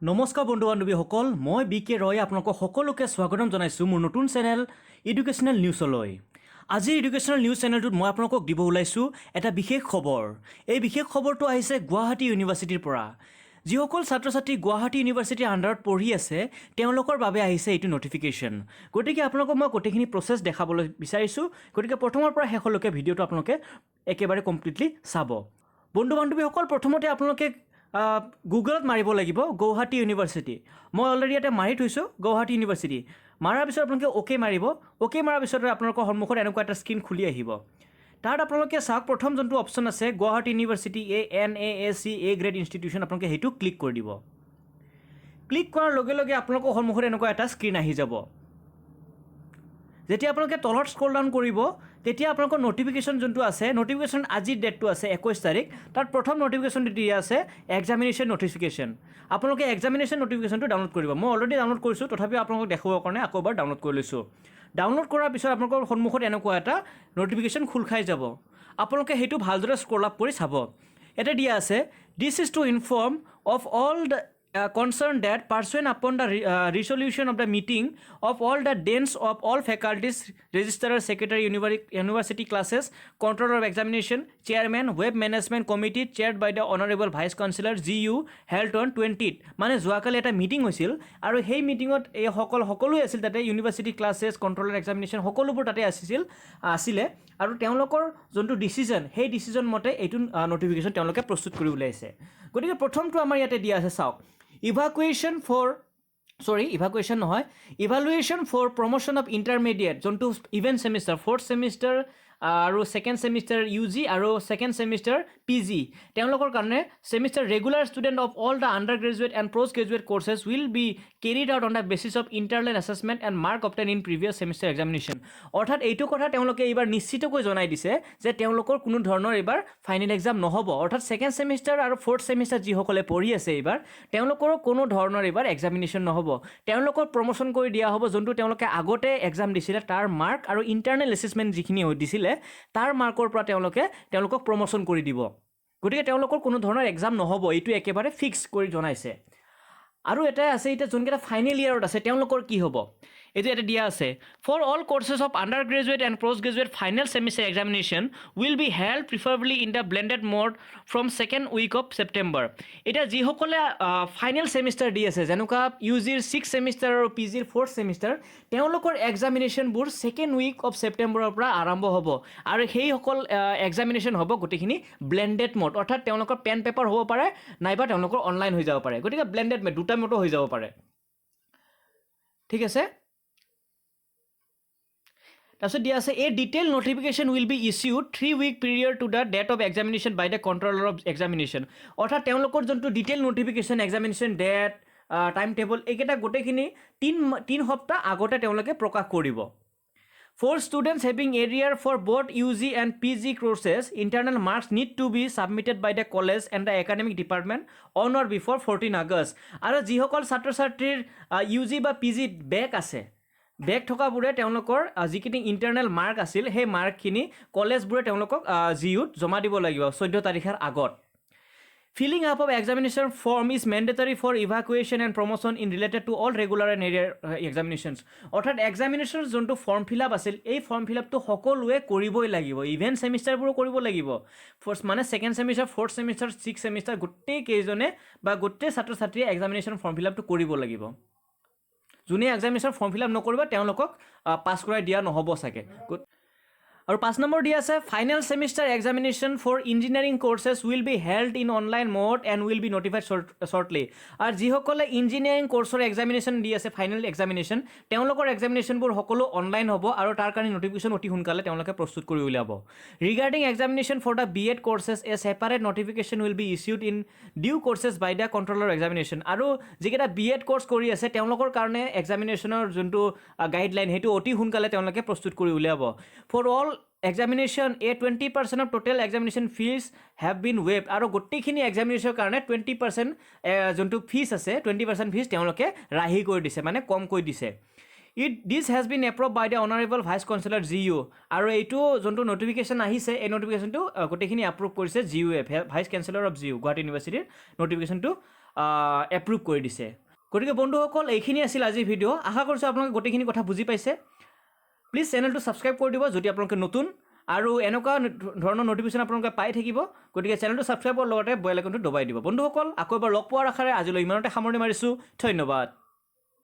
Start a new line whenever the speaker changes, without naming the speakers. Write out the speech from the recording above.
নমস্কাৰ বন্ধু বান্ধৱীসকল, মই বি কে ৰয় আপোনালোকক সকলোকে স্বাগতম জনাইছোঁ মোৰ নতুন চেনেল এডুকেশ্যনেল নিউজলৈ। আজিৰ এডুকেশ্যনেল নিউজ চেনেলটোত মই আপোনালোকক দিব ওলাইছোঁ এটা বিশেষ খবৰ। এই বিশেষ খবৰটো আহিছে গুৱাহাটী ইউনিভাৰ্চিটিৰ পৰা। যিসকল ছাত্ৰ ছাত্ৰী গুৱাহাটী ইউনিভাৰ্চিটিৰ আণ্ডাৰত পঢ়ি আছে তেওঁলোকৰ বাবে আহিছে এইটো নটিফিকেশ্যন। গতিকে আপোনালোকক মই গোটেইখিনি প্ৰচেছ দেখাবলৈ বিচাৰিছোঁ। গতিকে প্ৰথমৰ পৰা শেষলৈকে ভিডিঅ'টো আপোনালোকে একেবাৰে কমপ্লিটলি চাব। বন্ধু বান্ধৱীসকল, প্ৰথমতে আপোনালোকে গুগলত মাৰিব লাগিব গুৱাহাটী ইউনিভাৰ্চিটি। মই অলৰেডি ইয়াতে মাৰি থৈছোঁ গুৱাহাটী ইউনিভাৰ্চিটি। মাৰাৰ পিছত আপোনালোকে অ'কে মাৰিব। অ'কে মাৰাৰ পিছত আপোনালোকৰ সন্মুখত এনেকুৱা এটা স্ক্ৰীন খুলি আহিব। তাত আপোনালোকে চাওক, প্ৰথম যোনটো অপশ্যন আছে Guwahati university NAAC grade institution, আপোনালোকে সেইটো ক্লিক কৰি দিব। ক্লিক কৰাৰ লগে লগে আপোনালোকৰ সন্মুখত এনেকুৱা এটা স্ক্ৰীন আহি যাব। যেতিয়া আপোনালোকে তলত স্ক্ৰল ডাউন কৰিব তেতিয়া আপোনালোকৰ নটিফিকেশ্যন যোনটো আছে, নটিফিকেশ্যন আজিৰ ডেটটো আছে 21 তাৰিখ। তাত প্ৰথম নটিফিকেশ্যন দিয়া আছে এক্সামিনেশ্যন নটিফিকেশ্যন। আপোনালোকে এক্সামিনেশ্যন নটিফিকেশ্যনটো ডাউনলোড কৰিব। মই অলৰেডি ডাউনলোড কৰিছোঁ, তথাপিও আপোনালোকক দেখুৱাবৰ কাৰণে আকৌ এবাৰ ডাউনলোড কৰি লৈছোঁ। ডাউনলোড কৰাৰ পিছত আপোনালোকৰ সন্মুখত এনেকুৱা এটা নটিফিকেশ্যন খোল খাই যাব। আপোনালোকে সেইটো ভালদৰে স্ক্ৰল আপ কৰি চাব। এটা দিয়া আছে, this is to inform of all the concerned that pursuant upon the resolution of the meeting of all the deans of all faculties, registrar, secretary, university classes, controller of examination, chairman, web management committee chaired by the honorable vice chancellor GU held on 20th, মানে যোৱাকালি এটা meeting হৈছিল আৰু সেই মিটিঙত এই সকলোৱে আছিল। তাতে ইউনিভাৰ্চিটি ক্লাছেছ, কণ্ট্ৰলাৰ এক্সামিনেশ্যন সকলোবোৰ তাতে আছিলে আৰু তেওঁলোকৰ যোনটো ডিচিজন, সেই ডিচিজন মতে এইটো নটিফিকেশ্যন তেওঁলোকে প্ৰস্তুত কৰি উলিয়াইছে। গতিকে প্ৰথমটো আমাৰ ইয়াতে দিয়া আছে, চাওক, evacuation for promotion of intermediate, যোনটো ইভেন ছেমিষ্টাৰ, 4th ছেমিষ্টাৰ আৰু 2nd ছেমিষ্টাৰ UG আৰু 2nd ছেমিষ্টাৰ PG, তেওঁলোকৰ কাৰণে semester regular student of all the under graduate and post graduate কোৰ্চেছ will B carried out on the basis of internal assessment and mark obtain in previous semester examination. অৰ্থাৎ এইটো কথা তেওঁলোকে এইবাৰ নিশ্চিতকৈ জনাই দিছে যে তেওঁলোকৰ কোনো ধৰণৰ এইবাৰ ফাইনেল এক্সাম নহ'ব। অৰ্থাৎ 2nd ছেমিষ্টাৰ আৰু 4th ছেমিষ্টাৰ যিসকলে পঢ়ি আছে এইবাৰ, তেওঁলোকৰো কোনো ধৰণৰ এইবাৰ এক্সামিনেশ্যন নহ'ব। তেওঁলোকক প্ৰমোশ্যন কৰি দিয়া হ'ব। যোনটো তেওঁলোকে আগতে এক্সাম দিছিলে তাৰ মাৰ্ক আৰু ইণ্টাৰনেল এছেছমেণ্ট যিখিনি দিছিলে তাৰ মাৰ্কৰ পৰা তেওঁলোকক প্ৰমোশ্যন কৰি দিব। গতিকে তেওঁলোকৰ কোনো ধৰণৰ এক্সাম নহ'ব, এইটো একেবাৰে ফিক্স কৰি জনাইছে। আৰু এটাই আছে, এতিয়া যোনকেইটা ফাইনেল ইয়াৰত আছে তেওঁলোকৰ কি হ'ব, এইটো এটা দিয়া আছে, for all courses of undergraduate and postgraduate final semester examination will be held preferably in the blended mode from 2nd week of September. এতিয়া যিসকলে ফাইনেল ছেমিষ্টাৰ দি আছে, যেনেকুৱা UGৰ 6th ছেমিষ্টাৰ আৰু PGৰ 4th ছেমিষ্টাৰ, তেওঁলোকৰ এক্সামিনেশ্যনবোৰ 2nd week of ছেপ্টেম্বৰৰ পৰা আৰম্ভ হ'ব আৰু সেইসকল এক্সামিনেশ্যন হ'ব গোটেইখিনি ব্লেণ্ডেড মোড। অৰ্থাৎ তেওঁলোকৰ পেন পেপাৰ হ'ব পাৰে, নাইবা তেওঁলোকৰ অনলাইন হৈ যাব পাৰে। গতিকে ব্লেণ্ডেড মোড, দুটা মোডো হৈ যাব পাৰে। ঠিক আছে। তাৰপিছত দিয়া আছে, a detail notification will be issued 3 week period to the date of examination by the controller of examination. অৰ্থাৎ তেওঁলোকৰ যোনটো detail notification, examination date, time table, এইকেইটা গোটেইখিনি 3 সপ্তাহ আগতে তেওঁলোকে প্ৰকাশ কৰিব। For students having arrear for both UG and PG courses, internal marks need to be submitted by the college and the academic department on or before 14 August. আৰু যিসকল ছাত্ৰ ছাত্ৰীৰ UG বা PG বেক আছে, বেক থকাবোৰে তেওঁলোকৰ যিখিনি internal mark আছিল সেই মাৰ্কখিনি কলেজবোৰে তেওঁলোকক GUত জমা দিব লাগিব 14 তাৰিখৰ আগত। Filling up of examination form is mandatory for evacuation and promotion in related to all regular and arrear examinations. অৰ্থাৎ এক্সামিনেশ্যন যোনটো ফৰ্ম ফিল আপ আছিল, এই ফৰ্ম ফিল আপটো সকলোৱে কৰিবই লাগিব। ইভেন ছেমিষ্টাৰবোৰো কৰিব লাগিব। মানে 2nd semester, 4th semester, 6th semester গোটেইকেইজনে বা গোটেই ছাত্ৰ ছাত্ৰীয়ে এক্সামিনেশ্যন ফৰ্ম ফিল আপটো কৰিব লাগিব। যোনে এক্সামিনেশ্যন ফৰ্ম ফিল আপ নকৰিব তেওঁলোকক পাছ কৰাই দিয়া নহ'ব চাগে। আৰু 5 নম্বৰ দিয়া আছে, final semester examination for engineering courses will be held in online mode and will be notified shortly. আৰু যিসকলে ইঞ্জিনিয়াৰিং কোৰ্চৰ এক্সামিনেশ্যন দি আছে, ফাইনেল এক্সামিনেশ্যন, তেওঁলোকৰ এক্সামিনেশ্যনবোৰ সকলো অনলাইন হ'ব আৰু তাৰ কাৰণে নটিফিকেশ্যন অতি সোনকালে তেওঁলোকে প্ৰস্তুত কৰি উলিয়াব। Regarding examination for the BEd courses a separate notification will be issued in due courses by the controller examination. আৰু যিকেইটা BEd কোৰ্চ কৰি আছে তেওঁলোকৰ কাৰণে এক্সামিনেশ্যনৰ যোনটো গাইডলাইন, সেইটো অতি সোনকালে তেওঁলোকে প্ৰস্তুত কৰি উলিয়াব। For all examination 20% of total examination fees have been waived. আৰু গোটেইখিনি এক্সামিনেশ্যনৰ কাৰণে 20% যোনটো ফিজ আছে, 20% ফিজ তেওঁলোকে ৰাহি কৰি দিছে, মানে কম কৰি দিছে। This has been approved by the Honorable Vice Chancellor GU. আৰু এইটো যোনটো নটিফিকেশ্যন আহিছে, এই নটিফিকেশ্যনটো গোটেইখিনি এপ্ৰুভ কৰিছে GU, vice chancellor of GU, Guwahati ইউনিভাৰ্চিটিৰ নটিফিকেশ্যনটো এপ্ৰুভ কৰি দিছে গতিকে বন্ধুসকল এইখিনি আছিল আজিৰ ভিডিঅ' আশা কৰিছোঁ আপোনালোকে গোটেইখিনি কথা বুজি পাইছে প্লিজ চেনেলটো ছাবস্ক্ৰাইব কৰি দিব যদি আপোনালোকে নতুন আৰু এনেকুৱা ধৰণৰ নটিফিকেশ্যন আপোনালোকে পাই থাকিব গতিকে চেনেলটো ছাবস্ক্ৰাইবৰ লগতে বেল আইকনটো দবাই দিব বন্ধুসকল আকৌ এবাৰ লগ পোৱাৰ আশাৰে আজিলৈ ইমানতে সামৰণি মাৰিছোঁ ধন্যবাদ